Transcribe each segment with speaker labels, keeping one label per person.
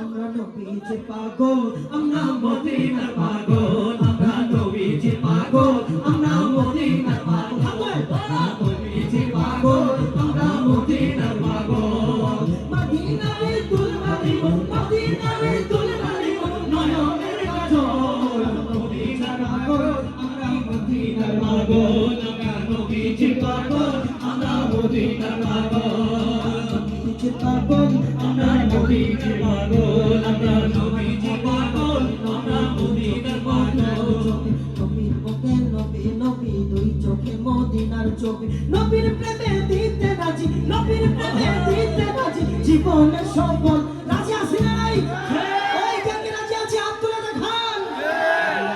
Speaker 1: আমরা নবীজি পাগল, আমরা মদিনার পাগল, আমরা নবীজি পাগল, আমরা মদিনার পাগল, আমরা নবীজি পাগল, আমরা মদিনার পাগল। মদিনারে তুলবানি, মদিনারে তুলবানি, নয়নের কাজল, মদিনার পাগল, আমরা মদিনার পাগল, আমরা নবীজি পাগল, আমরা মদিনার পাগল, নবীজি পাগল, আমরা নবীজি পাগল, আমরা নবীজি পাগল, আমরা মদিনার পাগল। নবীর বুকে নবী নবী দুই চোখে মদিনার ছবি, নবীর প্রেমে দিতে রাজি, নবীর প্রেমে দিতে রাজি, জীবনের সফল রাজি আছে না নাই? ওই কে রাজি আছে? আব্দুল খান।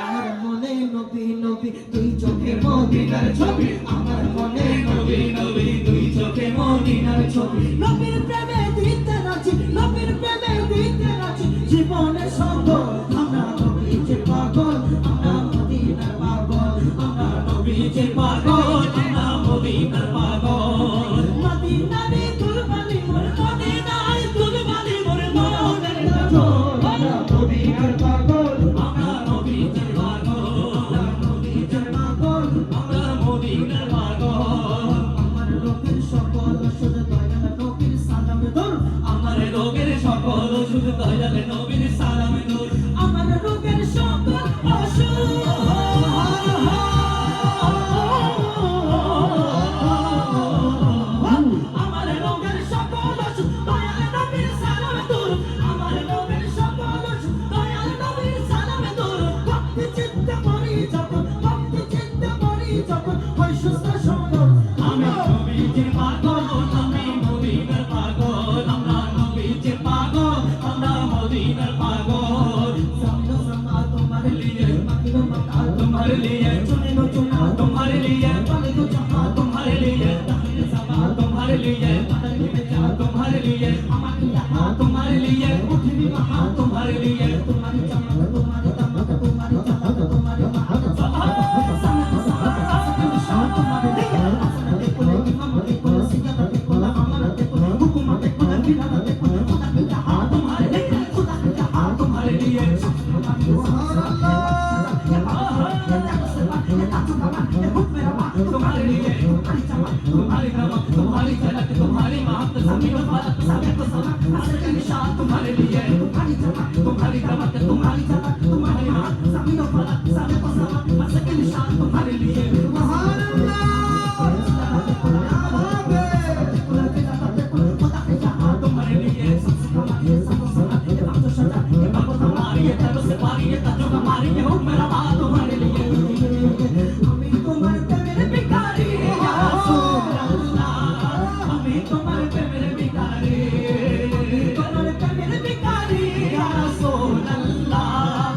Speaker 1: আমার মনে নবী নবী দুই চোখে মদিনার ছবি, আমার মনে নবী নবী দুই চোখে মদিনার ছবি, নবীর প্রেমে দিতে রাজি, নবীর প্রেমে দিতে রাজি, জীবনের সফল। আমরা নবীজি পাগল, আমরা মদিনার পাগল, আমরা নবীজি পাগল, আমরা মদিনার পাগল। মদিনারে তুলবানি মোর, মদিনায় তুলবানি মোর, নয়নের কাজল, আমরা মদিনার পাগল, আমরা নবীজির পাগল, আমরা নবীজির পাগল, আমরা মদিনার পাগল। আমার রোগের সকল ওষুধ দয়াল নবীর সালামে দূর, আমার রোগের সকল ওষুধ দয়াল নবীর সালামে দূর, আমার রোগের সকল ওষুধ আমার রোগের সকল ওষুধ দয়াল নবীর সালামে দূর, আমার রোগের সকল ওষুধ দয়াল নবীর সালামে দূর। ভক্তি চিত্তে মরি যখন, ভক্তি চিত্তে মরি যখন, হয় সুস্থ সবল। আমরা নবীজির পাগল, আমি মদিনার পাগল, আমরা নবীজির পাগল, আমরা মদিনার পাগল। সামনে সামা তোমার লিয়ে, মাকিনো মাকা তোমার লিয়ে, চুনে নো চুনা তোমার লিয়ে, পালে তো চাহা তোমার লিয়ে, তাহলে সামা তোমার লিয়ে, পালে में जा तुम्हारे लिए, हमारे यहाँ तुम्हारे लिए, पृथ्वी वहाँ तुम्हारे लिए, तुम्हारी चमक तुम्हारी दमक तुम्हारी चमक तुम्हारी महक तुम्हारे लिए, आसन देखो इमाम देखो सियाद देखो अमर देखो हुकुमत देखो बिलाल देखो, खुदा की जहाँ तुम्हारे लिए, खुदा की जहाँ तुम्हारे लिए। तुम्हारे लिए तुम्हारी चमक तुम्हारी दमक तुम्हारी झलक तुम्हारी महक जमीन और फलक सबे को सनक असर का निशान तुम्हारे लिए, तुम्हारी चमक तुम्हारी दमक तुम्हारी झलक तुम्हारी महक जमीन और फलक सबे को सनक असर का निशान तुम्हारे लिए। सुभान अल्लाह तुम्हारे लिए सबसे हमारी सबसे सनक ये बात तो सजा ये बात तो हमारी ये तरह से पारी ये तजो हमारी ये हो मेरा बात तुम्हारे लिए। हमें तो मरते मेरे भिखारी या रसूल अल्लाह, हमें तो मरते मेरे भिखारी, हमें तो मरते मेरे भिखारी या रसूल अल्लाह।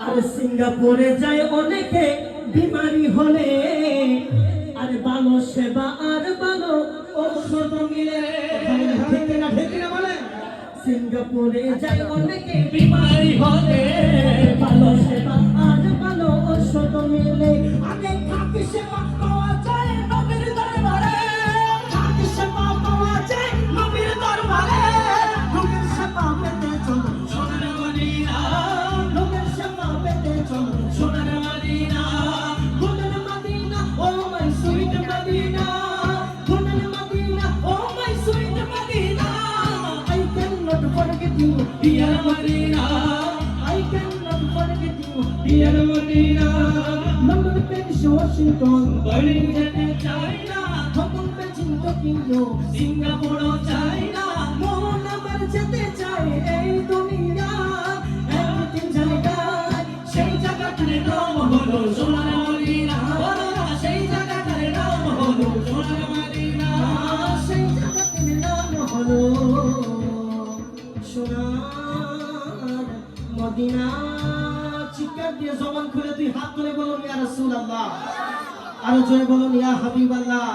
Speaker 2: আর সিঙ্গাপুরে যায় অনেকে বিমারি হলে, আর ভালো সেবা আর ভালো ঔষধ মিলে।
Speaker 1: ঠিক না ঠিক না বলে
Speaker 2: সিঙ্গাপুরে যায় অনেকে বিমারি হলে, ভালো সেবা আর ভালো ঔষধ মিলে। আগে থাকে সেবা পাওয়া যায় নবীর দরবারে, থাকে সেবা পাওয়া যায় নবীর দরবারে। নবীর সেবা পেতে চলো সোনার মদিনা, নবীর সেবা পেতে চলো সোনার মদিনা। সোনার Medina oh my sweet Medina, সোনার Medina oh my sweet Medina. I cannot forget you, dear Medina. I cannot forget you, dear Medina. London, Paris, Washington, Berlin, China, Hong Kong, Beijing, Tokyo, Singapore, China. মন আমার যেতে চায় এই দুনিয়া, একদিন জায়গায় সেই জায়গাটার নাম হলো সোনার মদিনা। সেই জায়গাটার নাম হলো সোনার মদিনা, সেই জায়গাটার নাম হলো সোনার মদিনা। চিৎকার দিয়ে জবান খুলে তুই হাত তুলে বলুন ইয়া রাসূলুল্লাহ, আরো জোরে বলুন ইয়া হাবিবাল্লাহ,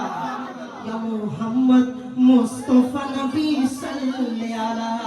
Speaker 2: ইয়া মুহাম্মদ মুস্তাফা নবী সাল্লাল্লাহু আলাইহি